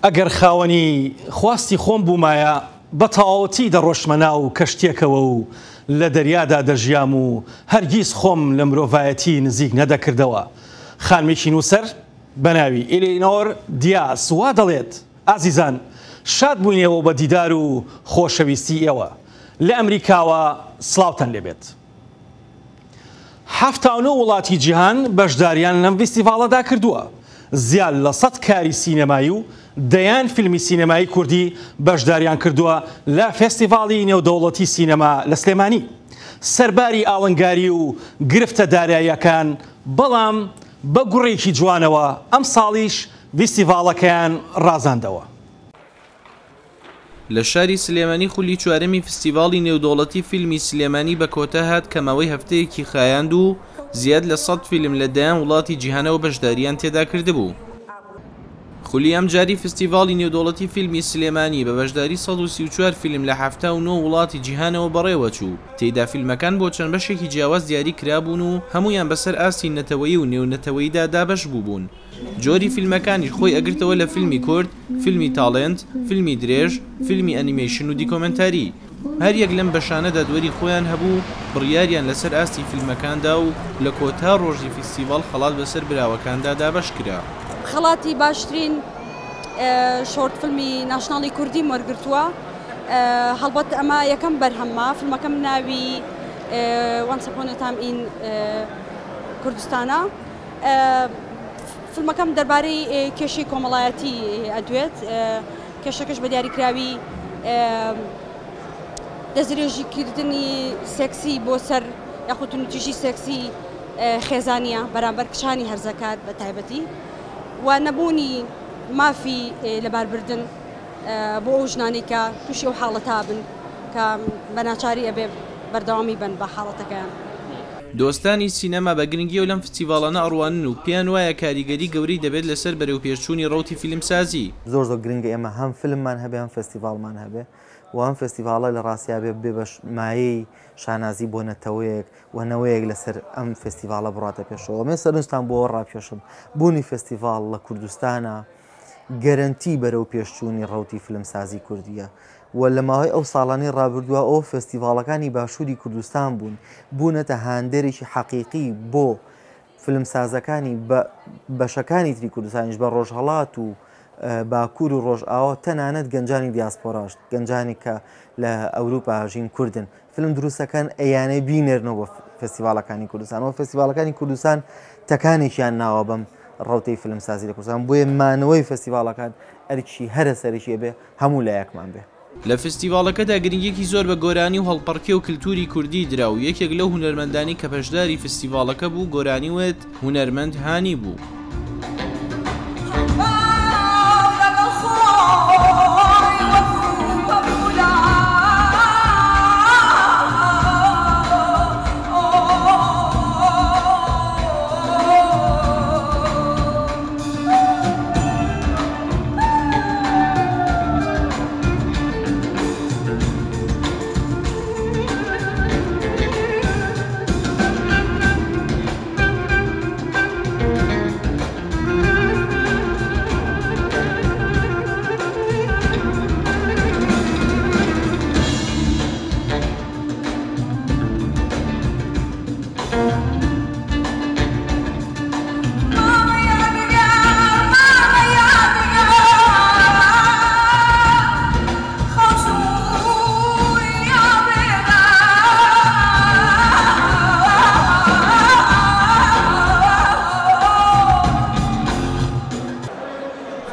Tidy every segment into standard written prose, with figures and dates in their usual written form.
ئەگەر خاوەنی خواستی خۆم بوومایە بە تەواوەتی دەڕۆشمە ناو کەشتێکەوە و لە دەریادا دەژیام و هەرگیز خۆم لە مرۆڤایەتی نزیک نەدەکردەوە. خانمێکی نووسەر بە ناوی ئێلینۆر دیاس وا دەڵێت ئازیزان شاد بووینەوە بە دیدار و خۆشەویستی ئێوە لە ئەمریکاوە سڵاوتان لێبێت. 79 وڵاتی جیهان بەشداریان لەم فیستیڤاڵەدا کردووە. زیاد لە 100 کاری سینەمایی و دەیان فیلمی سینەمایی کوردی بەشداریان کردووە لە فێستیڤاڵی نێودەوڵەتی سینەما لە سلێمانی. سەرباری ئاڵنگاری و گرفتە داراییەکان بەڵام بە گوڕێکی جوانەوە ئەم ساڵیش فیستیڤاڵەکەیان ڕازاندەوە. لە شاری سلێمانی خولی چوارەمی فستیڤاڵی نێودەوڵەتی فیلمی سلێمانی بە کۆتا هات کە ماوەی هەفتەیەکی خایاند و زیاد لە 100 فیلم لە دەیان وڵاتی جیهانەوە بەشداریان تێدا کردبوو. خولی ئەم جاری فستیڤاڵی نێودەوڵەتی فیلمی سلێمانی بە بەشداری 134 فیلم لە 79 وڵاتی جیهانەوە بەڕێوە چوو. تێیدا فیلمەکان بۆ چەند بەشێکی جیاواز دیاری کرابوون و هەمویان بەسەر ئاستی نەتەوەیی و نێونەتەوەییدا دابەش بووبوون. جۆری فیلمەکانی خۆی ئەگرتەوە لە فیلمی کورد، فیلمی تاڵنت، فیلمی درێژ، فیلمی ئەنیمەیشن و دیکۆمنتاری. هەر یەک لەم بەشانەدا دووەری خۆیان هەبوو بڕیاریان لەسەر ئاستی فیلمەکاندا و لە کۆتا ڕۆژی فیستیڤاڵ خەڵات بەسەر براوەکاندا دابەش کرا. خەڵاتی باشترین شۆرت فیلمی ناشناڵی کوردی وەرگرتووە. هەڵبەت ئەمە یەکەم بەرهەمە. فیلمەکەم ناوی Once Upon a Time in کوردستانە. فیلمەکەم دەربارەی کێشەی کۆمەڵایەتی ئەدوێت. کێشەکەش بە دیاریکراوی دەستدرێژیکردنی سێکسی بۆ سەر یاخود تووشی سێکسی خێزانیە بەرامبەر کشانی هەرزەکار بە تایبەتی و نەبوونی مافی لەباربردن بۆ ئەو ژنانی کە تووشی ئەو حاڵەتا بن کە بە ناچاری ئەبێ بەردەوامی بن بە حاڵەتەکەیان. دۆستانی سینەما بە گرنگی و لەم فستیڤاڵانە ئەڕوانن و پێیان وایە کاریگەری گەورەی دەبێت لەسەر بەرەوپێشچوونی ڕەوتی فیلمسازی. زۆر گرنگە ئێمە هەم فیلممان هەبێ هەم فستیڤاڵمان هەبێ و ئەم فستیڤاڵە لە ڕاستیا بێ بە مایەی شانازی بۆ نەتەوەیەک و نەوەیەک لەسەر ئەم فستیڤاڵە بڕاتە پێشەوە. مێ سەرنجتان بۆ ڕاپێشم بوونی فستیڤاڵ لە کوردستانە گەرنتی بەرەو پێشچوونی ڕەوتی فیلمسازی کوردیە و لە ماوەی ئەو ساڵانەی ڕابردووە ئەو فستیڤاڵەکانی باشووری کوردستان بوونەتە هاندێرێکی حەقیقی بۆ فیلمسازەکانی بەشەکانی تری کوردستانیش بە ڕۆژهەڵات و باکوور و ڕۆژئاوا تەنانەت گەنجانی دیاسپۆراش گەنجانی کە لە ئەوروپا ژین کوردن فیلم دروستەکان ئەیانەی بینێرنەوە بە فستیڤاڵەکانی کوردستان و فستیڤاڵەکانی کوردستان تەکانێکیان ناوە بەم ڕەوتەی فیلمسازی لە کوردستان بۆیە مانەوەی فستیڤاڵەکان ئەرکی هەرە سەرێکی بێ هەموو لایەکمان بێ. لە فستیڤاڵەکەدا گرنگیەکی زۆر بە گۆرانی و هەڵپەڕکێ و کللتوری کوردی درا و یەکێک لەو هونەرمەندانی کە پەشداری فستیڤاڵەکە بوو گۆرانی وێت هونەرمەند هانی بوو.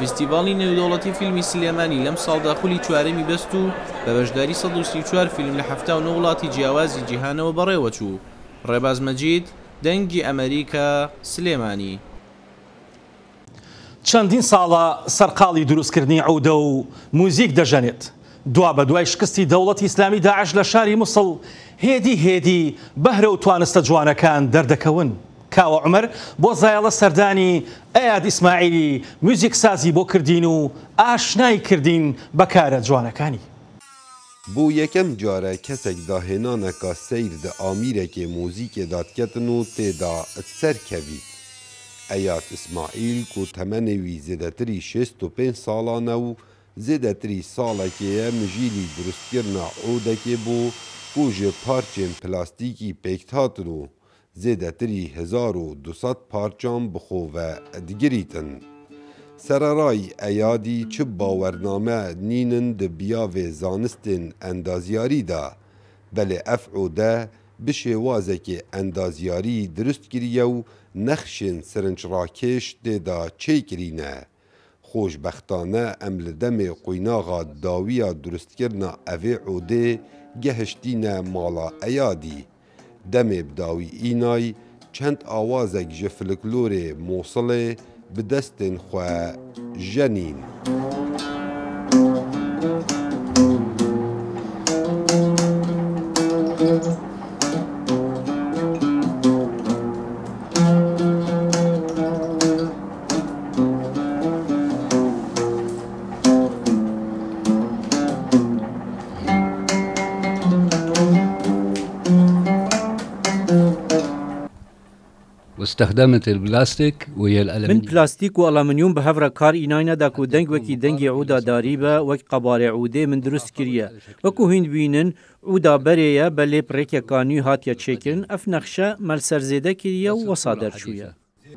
فستیڤاڵی نێودەوڵەتی فیلمی سلێمانی لەم ساڵدا خولی چوارەمی بەست و بە بەشداری 134 فیلم لە 79 وڵاتی جیاوازی جیهانەوە بەڕێوە چوو. ڕێباز مەجید، دەنگی ئەمریکا، سلێمانی. چەندین ساڵە سەرقاڵی دروستکردنی عودە و موزیک دەژەنێت. دوا بە دوای شکستی دەوڵەتی ئیسلامی داعش لە شاری موسڵ هێدی بەهرە و توانستە جوانەکان دەردەکەون. کاوە عومەر بۆ زایڵە سەردانی ئەیاد ئیسماعیلی موزیک سازی بۆ کردین و ئاشنای کردین بەکارە جوانەکانی. بۆ یەکەم جارە کەسێک داهێنانەکە سەیر دە ئامírێکێ موزیکێ دادکەتن و تێدا سەرکەویت. ئەیات ئیسماعیل و تەمەنێوی زێدەتری 65 ساڵانە و زێدەتری ساڵێکەیە مژیلی دروستکردنا عودێکێ بوو و ji parçên plastîkî pêkhatîn û zêdetî 1200 parçan bi xwe ve digirîtin. Sererayî Eyadî çi bawername nînin di biyavê zanistên endaziyarî de, belê ev ode bi şêwazekê endaziyarî durust kiriye û nexşên sirinçrakêş tê de çêkirîne. Xoşbextane em li demê qoynaxa dawiya durustkirina evê odê gehiştîne mala Eyadî. Demê bi dawî înay çend awazek ji folklorê Mosilê bi destên xwe jenîn. واستخدمت البلاستيك وهي الألمنيوم. من بلاستيك والألمنيوم بهفرة كار إناينا داكو دنگ وكي دنگي عودا داريبا وك قباري عودي من درست كريا وكو هند بينن عودا بريا بلي بريكا كانيو هاتيا تشيكرن اف نخشة ملسر زيدا كريا وصادر شويا.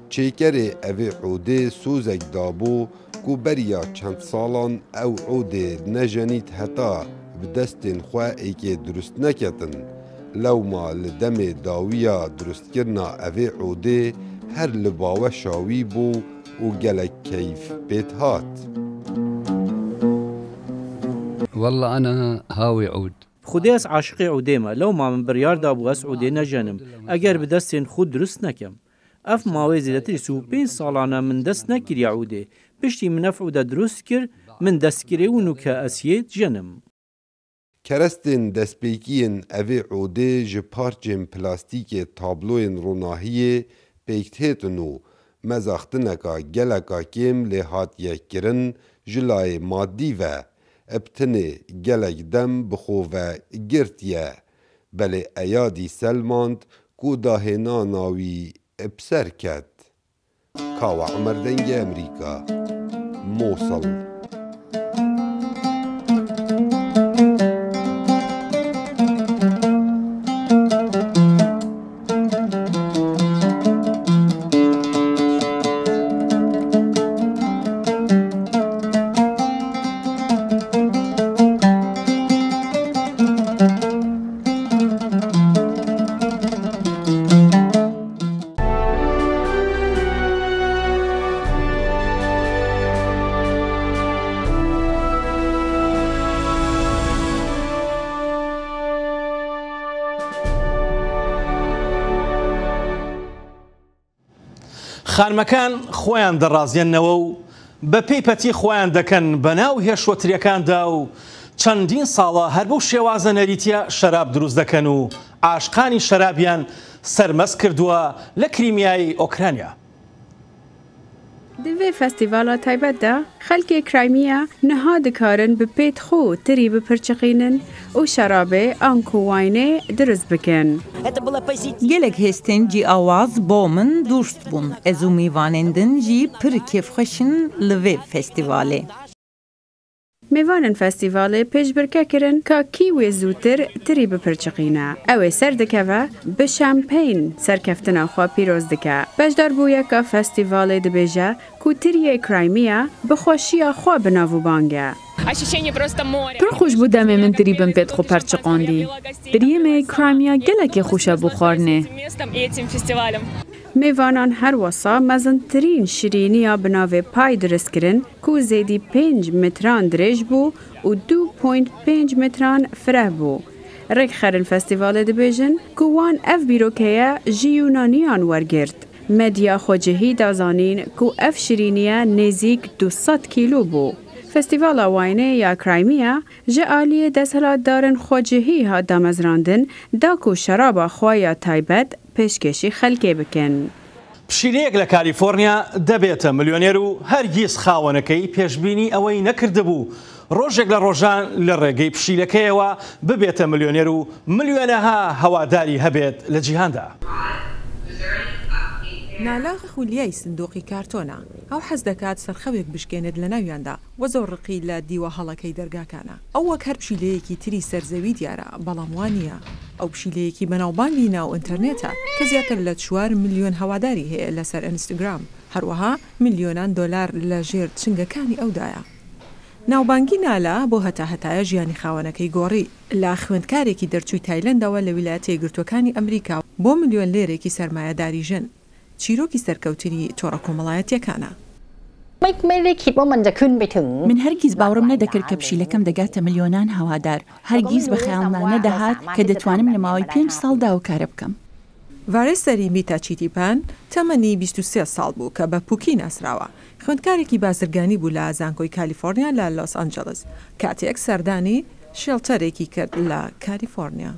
چێکەرê evê عودê sozek dabû ku beriya çend salan ew عودê nejenît heta bi destên xwe êkê durust neketin. Lewma li demê dawiya durustkirina evê عودê her li baweşa wî bû û gelek keyf pêt hat. والله أنا هاوي عود. خوديس عاشقي عوديما لو ما من بريار دابو اس عودي نجنم اگر بدستين خود درست نكم. اف ماوي زيدتري 5 سالانه من دست نكر يعودي بشتي من اف عودا درست كر من دست كري ونو كاسيت جنم. Kerestên destpêkiyên evê عودê ji parçên plastîkê tabloyên ronahiyê pêktêtin û mezaxtineka geleka kêm lê hatiye kirin ji layê maddî ve ebtinê gelek dem bi xwe ve girtiye. Belê Eyadî Selmand ku dahênana wî epser ket. Kawa Emer dengê Emerîka, Mosul. خانمەکان خۆیان دەڕازێننەوە و بە پێی پەتی خۆیان دەکەن بەناو هێشوەتریەکاندا و چەندین ساڵە هەر بەو شێوازە نەریتیە شەراب دروست دەکەن و عاشقانی شەرابیان سەرمەست کردووە لە کریمیای ئۆکرانیا. Di vê festîvala taybet de xelkê Krîmiya niha dikarin bi pêt xwe tirî bipirçiqînin û şerabê an ku waynê dirust bikin. Gelek hêstên cî awaz bo min dûst bûn. Ez û mêvanên din jî pir kêfxweş in li vê festîvalê. Mêvanên festîvalê pêşbirke kirin ka kî wê zûtir tirî bipirçiqîne. Ew ê serdikeve bi şampeyên serkeftina xwe pîroz dike. Bejdarbûyeka festîvalê dibêje ku tiriyê Krîmiya bi xweşiya xwe bi navûbang e. Pir xweş bû demê min tirî bin pêt xwe perçiqandî. Tiriyê Krîmiya gelekî xweş e bû xwarinê. Mêvanan her wesa mezintirîn şirîniya bi navê pay dirist kirin ku zêdî 5 metran dirêj bû û 2.5 metran fireh bû. Rêkxerên festîvalê dibêjin ku wan ev bîrokeye ji Yûnaniyan wergirt. Medya xwecihî dazanîn ku ev şirîniye nêzik 200 kîlo bû. Festîvala waynê ya Krîmiya ji aliyê desthilatdarên xwecihî hat damezrandin da ku şeraba xwe ya taybet pêşkêşî xelkê bikin. پشیلەیەک لە کالیفۆرنیا دەبێتە ملیۆنێر و هەرگیز خاوەنەکەی پێشبینی ئەوەی نەکردبوو ڕۆژێک لە ڕۆژان لە ڕێگەی پشیلەکەیەوە ببێتە ملیۆنێر و ملیۆنەها هەواداری هەبێت لە جیهاندا. نالا خولیای سندوقی کارتۆنە ئەو حەز دەکات سەرخەوێک بشکێنێت لە ناویاندا وە زۆر ڕقی لە دیوە هەڵەکەی دەرگاکانە ئەو وەک هەر پشیلەیەکی تری سەرزەوی دیارە بەڵام وانە ئەو پشیلەیەکی بەناوبانگی ناو ئینتەرنێتە کە زیاتر لە 4 ملیۆن هەواداری هەیە لەسەر ئینستاگرام هەروەها ملیۆنان دۆلار لە ژێر چنگەکانی ئەودایە ناوبانگی نالا بۆ هەتایە ژیانی خاوەنەکەی گۆڕی لە خوێندکارێکی دەرچووی تایلەندەوە لە ویلایەتە یەکگرتووەکانی ئەمریکا بۆ ملیۆن لێرێکی سەرمایەداری ژن چیرۆکی سەرکەوتنی تۆڕە کۆمەڵایەتیەکانە من هەرگیز باوەڕم نەدەکرد کە پشیلەکەم دەگاتە ملیۆنان هەوادار هەرگیز بە خەیاڵمان نەدەهات کە دەتوانم لە ماوەی 5 ساڵدا و کارە بکەم ڤارێسەری میتا چیتیپان تەمەنی 23 ساڵ بوو کە بە پوکی ناسراوە خوێندکارێکی بازرگانی بوو لە زانکۆی کالیفۆرنیا لە لۆس ئەنجلس کاتێک سەردانی شێڵتەرێکی کرد لە کالیفۆرنیا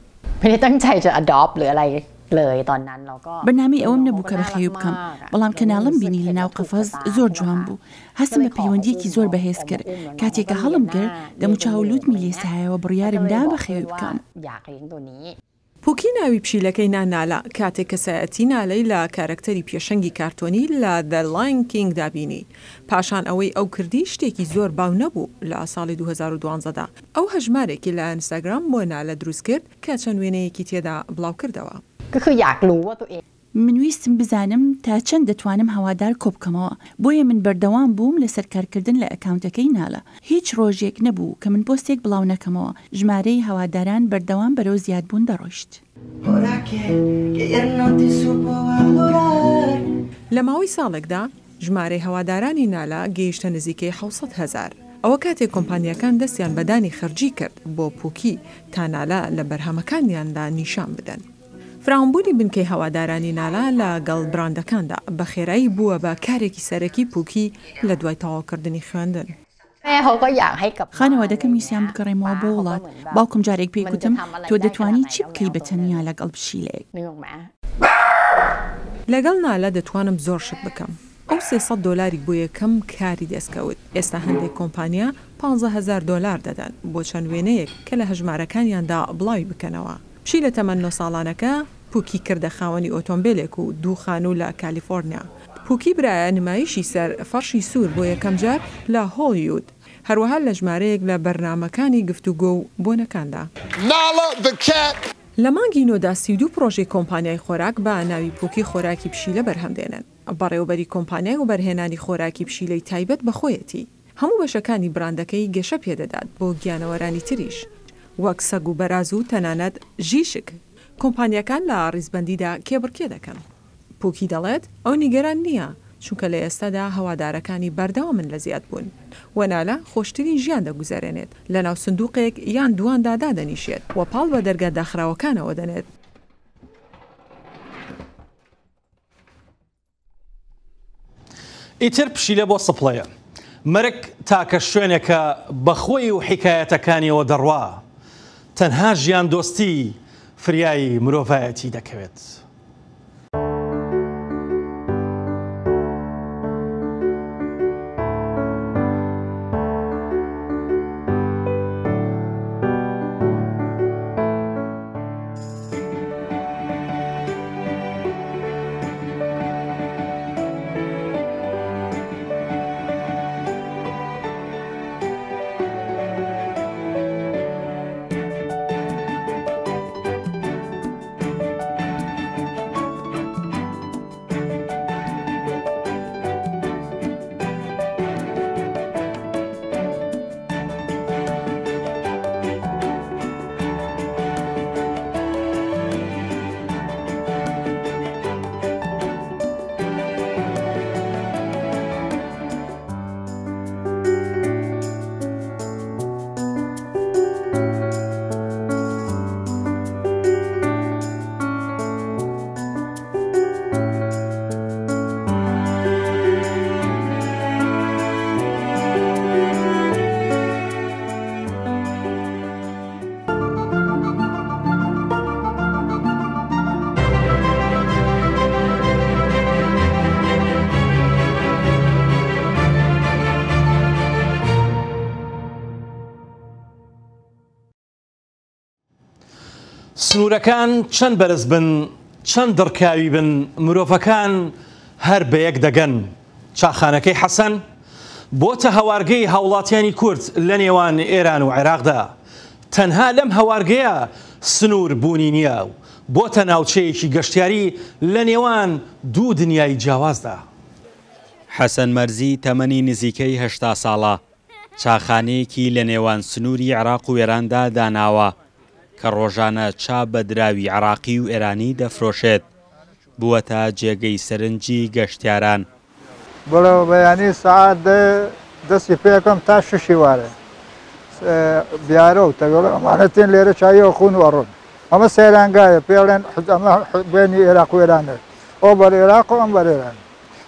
بەنامی ئەوم نەبوو کە بەخێوی بکەم بەڵام کەناڵم بینی لە ناو قەفەز زۆر جوان بوو هەستم بە پەیوەندیەکی زۆر بەهێز کرد کاتێککە هەڵم کرد دەموچاولوتمی لێسایەوە بڕیارمدا بەخێوی بکەم پوکی ناوی پشیلەکەی نانالا کاتێک کە سایەتی نالەی لە کارکتەری پێشەنگی کارتۆنی لە The Lion King دابینی پاشان ئەوەی ئەو کردی شتێکی زۆر باو نەبوو لە ساڵی 2012دا ئەو هەژمارێکی لە ئینستاگرام بۆ نالە دروست کرد کە چەند وێنەیەکی تێدا بڵاو کردەوە من ویستم بزانم تا چەند دەتوانم هەوادار کۆبکەمەوە بۆیە من بەردەوام بووم لە سەرکارکردن لە ئەکاونتەکەی ناڵە هیچ ڕۆژێک نەبوو کە من پۆستێک بڵاو نەکەمەوە ژمارەی هەواداران بەردەوام بەرەو زیادبوون دەڕۆیشت لە ماوەی ساڵێکدا ژمارەی هەوادارانی نالا گەیشتە نزیکەی 600,000 ئەوە کاتێک کۆمپانیەکان دەستیان بەدانی خەرجی کرد بۆ پوکی تا نالا لە بەرهەمەکانیاندا نیشان بدەن فراوانبوونی بنکەی هەوادارانی نالا لە گەڵ براندەکاندا بە خێرایی بووە بە کارێکی سەرەکی پوکی لە دوای تەواوکردنی خوێندن خانەوادەکەم ویسیان بگەڕێمەوە بۆ وڵات باوکم جارێک پێی گوتم تۆ دەتوانی چی بکەی بەتەنیا لەگەڵ پشیلەیەک لەگەڵ نالا دەتوانم زۆر شت بکەم ئەو 300 دۆلاری بۆ یەکەم کاری دەستکەوت ئێستا هەندێک کۆمپانیا 15,000 دۆلار دەدەن بۆ چەند وێنەیەک کە لە هەژمارەکانیاندا بڵاوی بکەنەوە پشی لە تەمەن 9 ساڵانەکە پوکی کردە خاوەنی ئۆتۆمبیلێک و 2 خانوو لە کالیفۆرنیا پوکی برایە نمایشی سەر فەرشی سوور بۆ یەکەم جار لە هۆلیوود هەروەها لە ژمارەیەک لە بەرنامەکانی گفتوگۆ و بۆنەکاندا لە مانگی نۆدا 32 پرۆژەی کۆمپانیای خۆراک بە ناوی پوکی خۆراکی پشیلە بەرهەمدێنن بەڕێوەبەری کۆمپانیای و بەرهێنانی خۆراکی پشیلەی تایبەت بەخۆیەتی هەموو بەشەکانی براندەکەی گەشە پێدەدات بۆ گیانەوەرانی تریش وەک سەگ و بەراز و تەنانەت ژیشک کۆمپانیەکان لە ڕیزبەندیدا کێبڕکێ دەکەن پوکی دەڵێت ئەو نیگەران نییە چونکە لە ئێستادا هەوادارەکانی بەردەوام من لە زیاد بوون وەنالە خۆشترین ژیان دەگوزارێنێت لە ناو سندوقێک یان دواندا دادەنیشێت و پاڵ بە دەرگا داخراوەکانەوە دەنێت ئیتر پشیلە بۆ سپڵەیە مەرگ تاکە شوێنێکە بەخۆی و حیکایەتەکانیەوە دەڕوا تەنها ژیان دۆستی فریایی مرۆڤایەتی دەکەوێت. سنوورەکان چەند بەرز بن چەند دڕکاوی بن مرۆڤەکان هەر بە یەک دەگەن. چاخانەکەی حەسەن بۆتە هەوارگەی هاوڵاتیانی کورد لە نێوان ئێران و عێراقدا. تەنها لەم هەوارگەیە سنوور بوونی نییە و بۆتە ناوچەیەکی گەشتیاری لە نێوان دوو دنیای جیاوازدا. حەسەن مەرزی تەمەنی نزیکەی 80 ساڵە، چاخانەیەکی لە نێوان سنووری عێراق و ئێراندا داناوە کە ڕۆژانە چا بە دراوی عێراقی و ئێرانی دەفرۆشێت، بووەتە جێگەی سەرنجی گەشتیاران. بەڵێ بەیانی سەعات دەستی پێەکەم تا 6 وارە بیارە و تەگەڵ ئەمانە تێن لێرە چایەوە خون و ئەڕۆن. ئەمە سەیرانگایە پێڵێن ئەمە بینی عێراق و ئێرانە، ئەو بەر عێراق و ئەم بەر ئێران.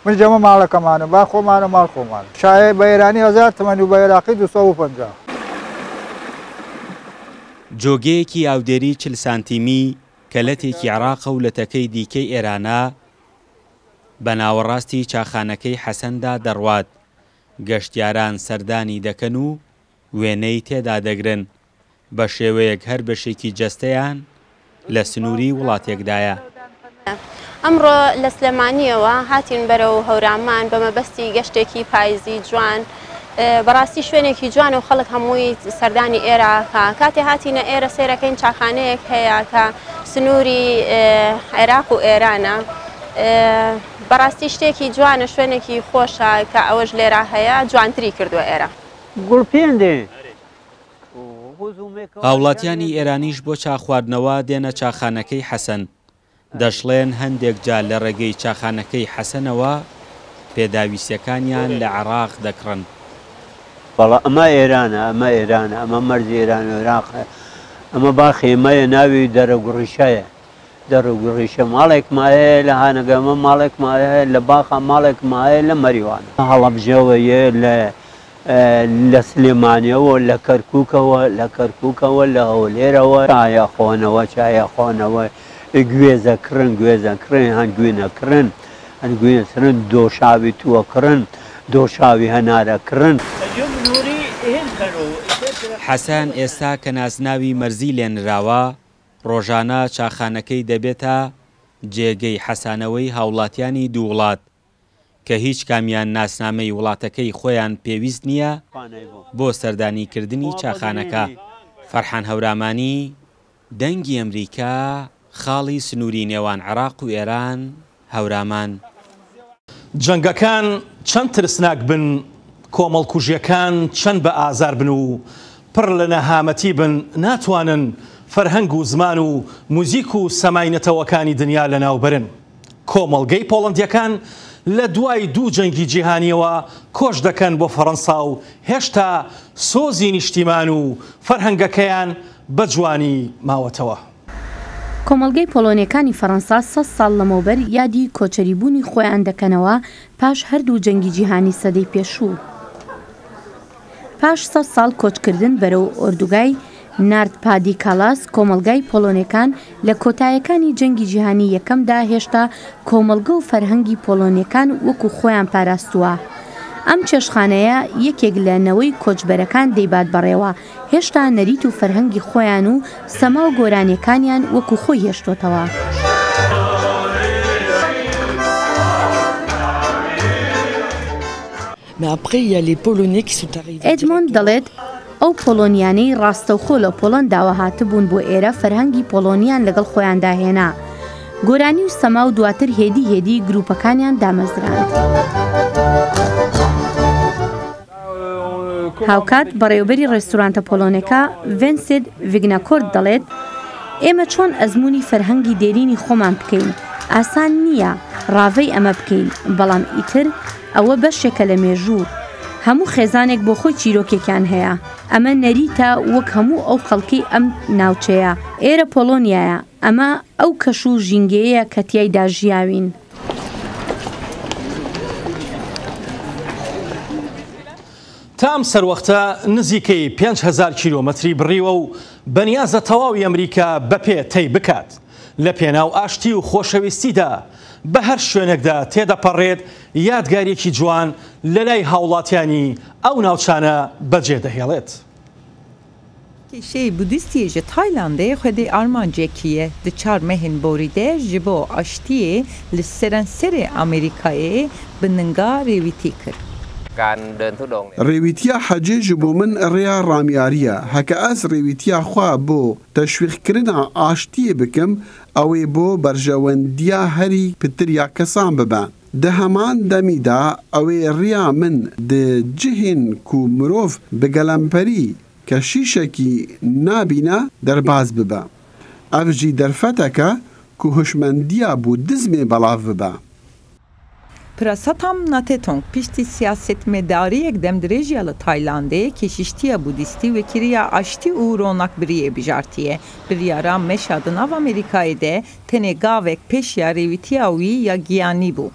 من جەمە ماڵەکەمانە با خۆمانە ماڵ خۆمان. شایە بە ئێرانی 1000 تەمەنی و بە عێراقی 250. جۆگەیەکی ئاودێری 40 سانتیمی کە لەتێکی عێراقە و لەتەکەی دیکەی ئێرانە بە ناوەڕاستی چاخانەکەی حەسەندا دەڕوات. گەشتیاران سەردانی دەکەن و وێنەی تێدا دەگرن بە شێوەیەک هەر بەشێکی جەستەیان لە سنووری وڵاتێکدایە. ئەمڕۆ لە سلێمانیەوە هاتین بەرەو هەورامان بە مەبەستی گەشتێکی پاییزی جوان، بەڕاستی شوێنێکی جوان و خەڵک هەمووی سەردانی ئێراکە. کاتێ هاتینە ئێرە سێرەکەین چاخانەیەک هەیە کە سنووری عێراق و ئێرانە. بەڕاستی شتێکی جوانە، شوێنێکی خۆشە کە ئەوەش لێرە هەیە، جوانتری کردووە ئێرە. گوڵپێندێ هاوڵاتیانی ئێرانیش بۆ چاخواردنەوە دێنە چاخانەکەی حەسەن. دەشڵێن هەندێک جار لە ڕێگەی چاخانەکەی حەسەنەوە پێداویستەکانیان لە عێراق دەکڕن. بەڵا ئەمە ئێرانە، ئەمە ئێرانە، ئەمە مەرزی ئێران و عێراقە. ئەمە با خێمەیە ناوی دەرەگوڕیشەیە. دەرەگوڕیشە ماڵێک مایە لە هانەگەمە، ماڵێک مایە لە باخە، ماڵێک مایە لە مەریوانە. هەڵەبجەوەیە لە سلێمانیەوە، لە کەرکووکەوە، لە هەولێرەوە چایە خۆنەوە، چایە خۆنەوە، گوێزەکردن، گوێزەکردن، هەند گوێنەکردن، هەند گوێنەکردن، دۆشاوی تووەکردن، دۆشاوی هەنارەکردن. حەسەن ئێستا کە نازناوی مەرزی لێنراوە، ڕۆژانە چاخانەکەی دەبێتە جێگەی حەسانەوەی هاوڵاتیانی دوو وڵات کە هیچ کامیان ناسنامەی وڵاتەکەی خۆیان پێویست نییە بۆ سەردانیکردنی چاخانەکە. فەرحان هەورامانی، دەنگی ئەمریکا، خاڵی سنووری نێوان عێراق و ئێران، هەورامان. جەنگەکان چەند ترسناک بن، کۆمەڵکوژیەکان چەند بە ئازار بن و پڕ لە نەهامەتی بن، ناتوانن فەرهەنگ و زمان و موزیک و سەماینەتەوەکانی دنیا لە ناوبەرن. کۆمەڵگەی پۆڵەندیەکان لە دوای دوو جەنگی جیهانیەوە کۆش دەکەن بۆ فەڕەنسا و هێشتا سۆزی نیشتیمان و فەرهەنگەکەیان بە جوانی ماوەتەوە. کۆمەڵگەی پۆلۆنیەکانی فەڕەنسا 100 ساڵ لەمەوبەر یادی کۆچەریبوونی خۆیان دەکەنەوە پاش هەردوو جەنگی جیهانی سەدەی پێشوو. پاش 100 ساڵ کۆچکردن بەرەو ئۆردوگای ناردپادی کالاس، کۆمەڵگای پۆلۆنیەکان لە کۆتاییەکانی جەنگی جیهانی یەکەمدا هێشتا کۆمەڵگە و فەرهەنگی پۆلۆنیەکان وەکو خۆیان پاراستووە. ئەم چێشخانەیە یەکێک لە نەوەی کۆچبەرەکان دەیبات بەڕێوە، هێشتا نەریت و فەرهەنگی خۆیان و سەما و گۆرانیەکانیان وەکو خۆی هێشتۆتەوە. ئێدمۆند دەڵێت ئەو پۆلۆنیانەی ڕاستەوخۆ لە پۆڵەنداوە هاتبوون بۆ ئێرە فەرهەنگی پۆلۆنیان لەگەڵ خۆیاندا هێنا. گۆرانی و سەما و دواتر هێدی گروپەکانیان دامەزراند. هاوکات بەڕێوەبەری ڕێستورانتە پۆلۆنەکە ڤێنسێت ڤیگناکۆرت دەڵێت ئێمە چۆن ئەزمموی فەرهەنگی دێرینی خۆمان بکەین. ئاسان نییە ڕاوەی ئەمە بکەین، بەڵام ئیتر ئەوە بەشێکە لە مێژوو. هەموو خێزانێک بۆ خۆی چیرۆکێکیان هەیە. ئەمە نەریتە وەک هەموو ئەو خەڵکی ئەم ناوچەیە. ئێرە پۆلۆنیایە، ئەمە ئەو کەش و ژینگەیە کە تیایدا ژیاوین. تام سەروەختە نزیکەی 5,000 کیلۆمەتری بڕیوە و بەنیازە تەواوی ئەمریکا بەپێ تەی بکات لە پێناو ئاشتی و خۆشەویستیدا بە هەر شوێنێکدا تێدەپەڕێت یادگارێکی جوان لە لای هاوڵاتیانی ئەو ناوچانە بەجێ دەهێڵێت. Kişey Budistiye ji Taylandê xwedê armancekî di çar mehên borî de ji bo aştiyê li serenserê Amerîkayê bi ninga rêwîtî kir. Rêwîtiya hecê ji bo min rêya ramyariye. Heke ez rêwîtiya xwe bo teşwîqkirina aştiyê bikim, ew ê bo berjewendiya herî pitiriya kesan bibe. Di heman demî de ew ê rêya min di cihên ku mirov bi gelemperî keşîşekî nabîne derbas bibe. Ev jî derfeteke ku hişmendiya Budizmê belav bibe. Pirasatam Natetong piştî siyasetmedariyek demdirêjiya li Taylandê keşîştiya Budîstî ve kiriya aştî û ronakbiriyê bijartiye. Biryara meşa di nav Amerîkayê de tenê gavek pêşiya rêwîtiya wî ya giyanî bû.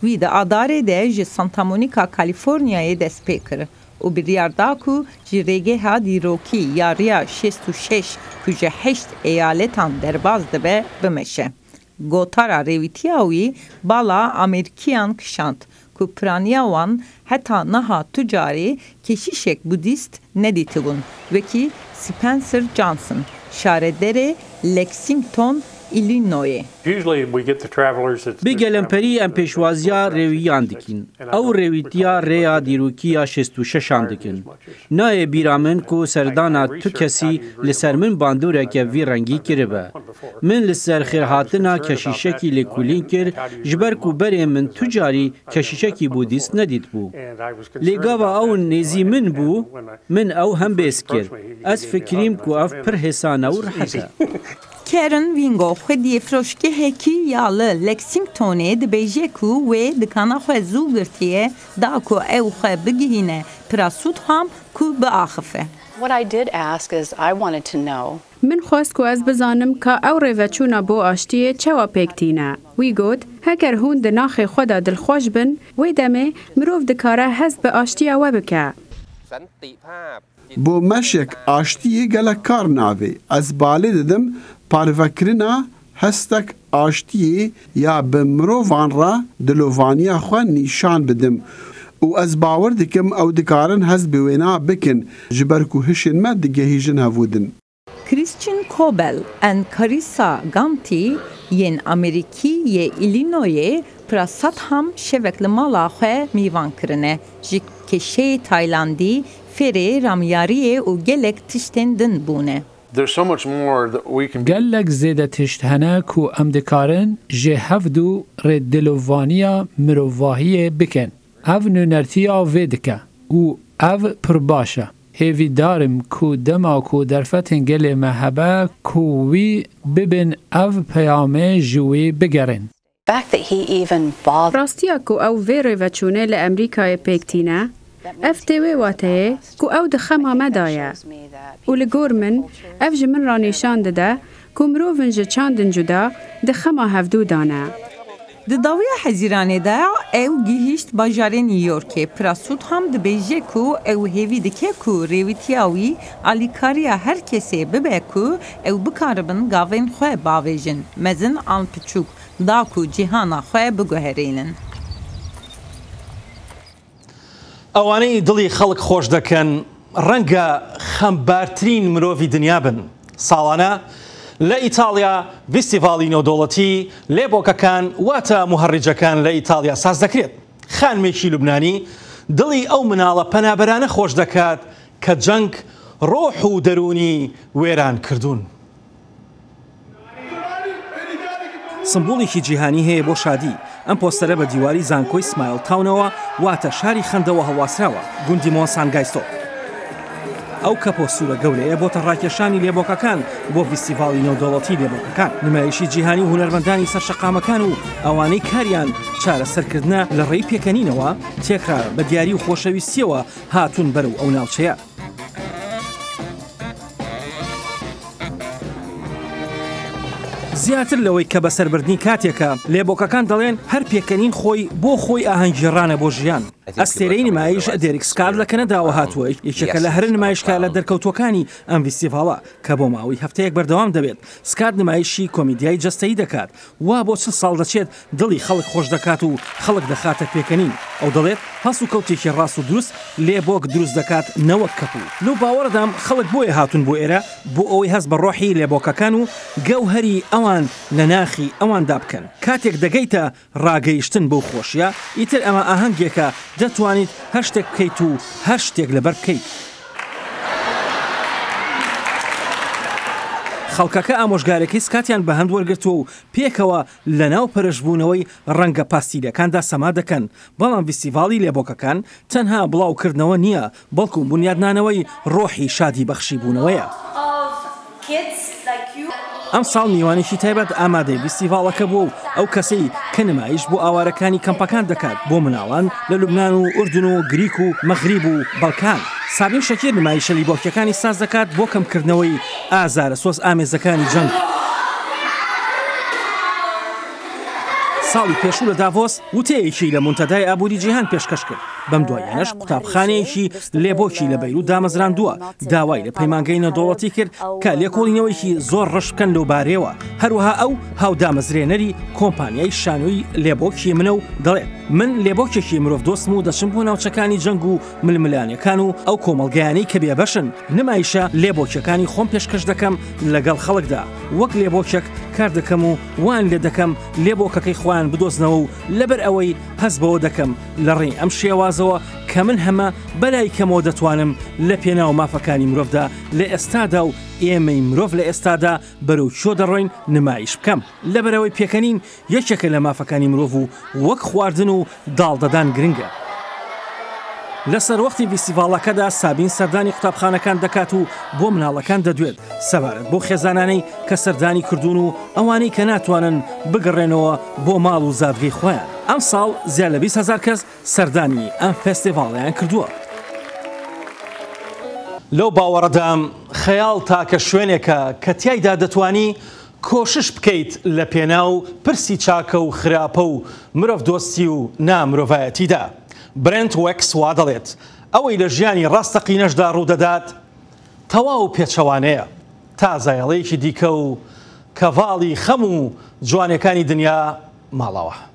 Wî di adarê de ji Santa Monica, Kaliforniyayê dest pê kir û biryar da ku ji rêgeha dîrokî ya rêya 66 ku ji 8 eyaletan derbas dibe bimeşe. Gotara rêwîtiya wî bala Amerîkiyan kişand ku piraniya wan heta niha tu carî keşîşek Budîst nedîtibûn. Wekî Spencer Johnson, şarederê Lexington, Illinoisê. Bi gelemperî em pêşwaziya rêwîyan dikin. Ew rêwîtiya rêya dîrokiya 66 dikin. Nayê bîra min ku serdana tu kesî li ser min bandoreke vî rengî kiribe. Min li ser xêrhatina keşîşekî lêkolîn kir ji ber ku berê min tu carî keşîşekî Budîst nedîtbû. Lêgava ew nêzî min bû, min ew hem bês kir. Ez fikirîm ku ev pir hêsane û rehet e. Karen Wingo xwediyê firoşgehekî ya li Lexingtonê dibêje ku wê dikana xwe zû girtiye da ku ew xwe bigihîne Pirasûtham ku biaxife. Min xwest ku ez bizanim ka ew rêveçûna bo aştiyê çawa pêktîne. Wî got, heger hûn di naxê xwe de dilxweş bin, wê demê mirov dikare hez bi aştiya we bike. Bo meşek aştiyê gelek kar navê. Ez balê didim parvekirina hestek aştiyê ya bi mirovan re dilovaniya xwe nîşan bidim. û ez bawer dikim ew dikarin hez bi wêna bikin ji ber ku hişên me digehîjin hevûdin. Christian Kobel an Carissa Ganti yên Amerîkî yê Illinoisê Pirasatham şevek li mala xwe mîvan kirine. Ji keşeyê Taylandî ferê ramyariyê û gelek tiştên din bûne. Gelek zêde tişt hene ku em dikarin ji hevdû rêddilovaniya mirovahiyê bikin. Ev nûnertiya vê dike û ev pir baş e. Hêvîdarim ku dema ku derfetên gelê me hebe ku wî bibin ev peyamê ji wê bigerin. Rastiya ku ew vê rêveçûnê li Emerîkayê pêktîne, ev tê wê wateyê ku ew di xema me daye. û li gor min, ev ji min ra nîşan dide ku mirovên ji çandin cuda di xema hevdû dane. Di dawiya hezîranê de ew gihîşt bajarê New Yorkê. Pirasûtham dibêje ku ew hêvî dike ku rêwîtiya wî alîkariya her kesê bibe ku ew bikaribin gavên xwe bavêjin, mezin an piçûk, da ku cîhana xwe biguherînin. ئەوانەی دڵی خەڵک خۆش دەکەن ڕەنگە خەمبارترین مرۆڤی دنیا بن. ساڵانە لە ئیتالیا فیستیڤاڵی نێودەوڵەتی لێبۆکەکان واتە موهەڕیجەکان لە ئیتالیا ساز دەکرێت. خانمێکی لوبنانی دڵی ئەو مناڵە پەنابەرانە خۆش دەکات کە جەنگ ڕۆح و دەرونی وێران کردوون. سمبوڵێکی جیهانی هەیە بۆ شادی. ئەم پۆستەرە بە دیواری زانکۆی سمایل تاونەوە واتە شاری خەندەوە هەڵواسراوە گوندی مۆنسانگایستۆ. ئەو کەپۆ سوورە گەورەیە بۆتە ڕاکێشانی لێبۆکەکان بۆ فیستیڤاڵی نێودەوڵەتی لێبۆکەکان. نمایشی جیهانی و هونەرمەندانی سەرشەقامەکان و ئەوانەی کاریان چارەسەرکردنە لە ڕێی پێکەنینەوە تێکرا بە دیاری و خۆشەویستیەوە هاتوون بەرەو ئەو ناوچەیە. زیاتر لەوەی کە بەسەربردنی کاتێکە لێبۆکەکان دەڵێن هەر پێکەنین خۆی بۆ خۆی ئاهەنگگێڕانە بۆ ژیان. ئەستێرەی نمایش دێریک سکار لە کەنەداوە هاتووە یەکێکە لە هەر نمایشکە لە دەرکەوتوەکانی ئەم فیستیڤاڵە کە بۆ ماوەی هەفتەیەک بەردەوام دەبێت. سکار نمایشی کۆمیدیای جەستەیی دەکات وا بۆ چ ساڵ دەچێت دڵی خەڵک خۆش دەکات و خەڵک دەخاتە پێکەنین ئەو دەڵێت هەست و کەوتێکی ڕاست و دروست لێبۆک دروست دەکات نەوەک کەپوو. لەو باوەڕدام خەڵک بۆیە هاتون بۆ ئێرە بۆ ئەوەی هەست بە ڕۆحی لێبۆکەکان و گەوهەری ئەوان لە ناخی ئەواندا بکەن. کاتێک دەگەیتە ڕاگەیشتن بەو خۆشیە ئیتر ئەمە ئاهەنگێکە دەتوانیت هەر شتێک بکەیت و هەر شتێک لەبەر بکەیت. خەڵکەکە ئامۆژگارێکی سکاتیان بە هەند وەرگرتووە و پێکەوە لە ناو پەرشبوونەوەی ڕەنگە پاستیلەکاندا سەما دەکەن. بەڵام فیستیڤاڵی لێبۆکەکان تەنها بڵاوکردنەوە نییە بەڵکو بنیادنانەوەی ڕۆحی شادی بەخشی بوونەوەیە. ئەم ساڵ میوانێکی تایبەت ئامادەی فیستیڤاڵەکە بوو و ئەو کەسەی کە نمایش بۆ ئاوارەکانی کەمپەکان دەکات بۆ مناڵان لە لوبنان و ئوردن و گریک و مەغریب و بەڵکان. سابین شەکیر نمایشە لیبۆکیەکانی ساز دەکات بۆ کەمکردنەوەی ئازارە سۆز ئامێزەکانی جەنگ. ساڵی پێشوو لە داڤۆس وتەیەکی لە مونتەدای ئابووری جیهان پێشکەش کرد. بەم دوایانەش قوتابخانەیەکی لێبۆکی لە بەیروت دامەزراندووە داوای لە پەیمانگەی نەدەوڵەتی کرد کە لێکۆڵینەوەیکی زۆر ڕەش بکەن لەو بارەیەوە. هەروەها ئەو هاودامەزرێنەری کۆمپانیای شانۆی لێبۆکی منە و دەڵێت من لێبۆکێکی مرۆڤ دۆستم و دەچم بۆ ناوچەکانی جەنگ و ململانیەکان و ئەو کۆمەڵگەیانەی کە بێبەشن نمایشە لێبۆکیەکانی خۆم پێشکەش دەکەم لەگەڵ خەڵکدا وەک لێبۆکێک کار دەکەم و وان لێ دەکەم لێبۆکەکەی خۆیان بدۆزنەوە و لەبەر ئەوەی هەست بەوە دەکەم لە ڕێی ئەم شێوازەوە کە من هەمە بەلای کەمەوە دەتوانم لە پێناو مافەکانی مرۆڤدا لە ئێستادا و ئێمەی مرۆڤ لە ئێستادا بەرەو چۆ دەڕۆین نمایش بکەم. لەبەرەوەی پێکەنین یەکێکە لە مافەکانی مرۆڤ و وەک خواردن و داڵدەدان گرنگە. لەسەر وەختی فیستیڤاڵەکەدا سابین سەردانی قوتابخانەکان دەکات و بۆ مناڵەکان دەدوێت سەبارەت بۆ خێزانانەی کە سەردانی کردوون و ئەوانەی کە ناتوانن بگەڕێنەوە بۆ ماڵ و زادگەی خۆیان. ئەم ساڵ زیاد لە 20,000 کەس سەردانی ئەم فێستیڤاڵیان کردووە. لەو باوەڕەدام خەیاڵ تاکە شوێنێکە کە تیایدا دەتوانی کۆشش بکەیت لە پێناو پرسی چاکە و خراپە و مرۆڤ دۆستی و نامرۆڤایەتیدا. برنت وەکس وا دەڵێت ئەوەی لە ژیانی ڕاستەقینەشدا ڕوودەدات تەواو پێچەوانەیە تا زایڵەیەکی دیکە و کەڤاڵی خەم و جوانەکانی دنیا ماڵەوە.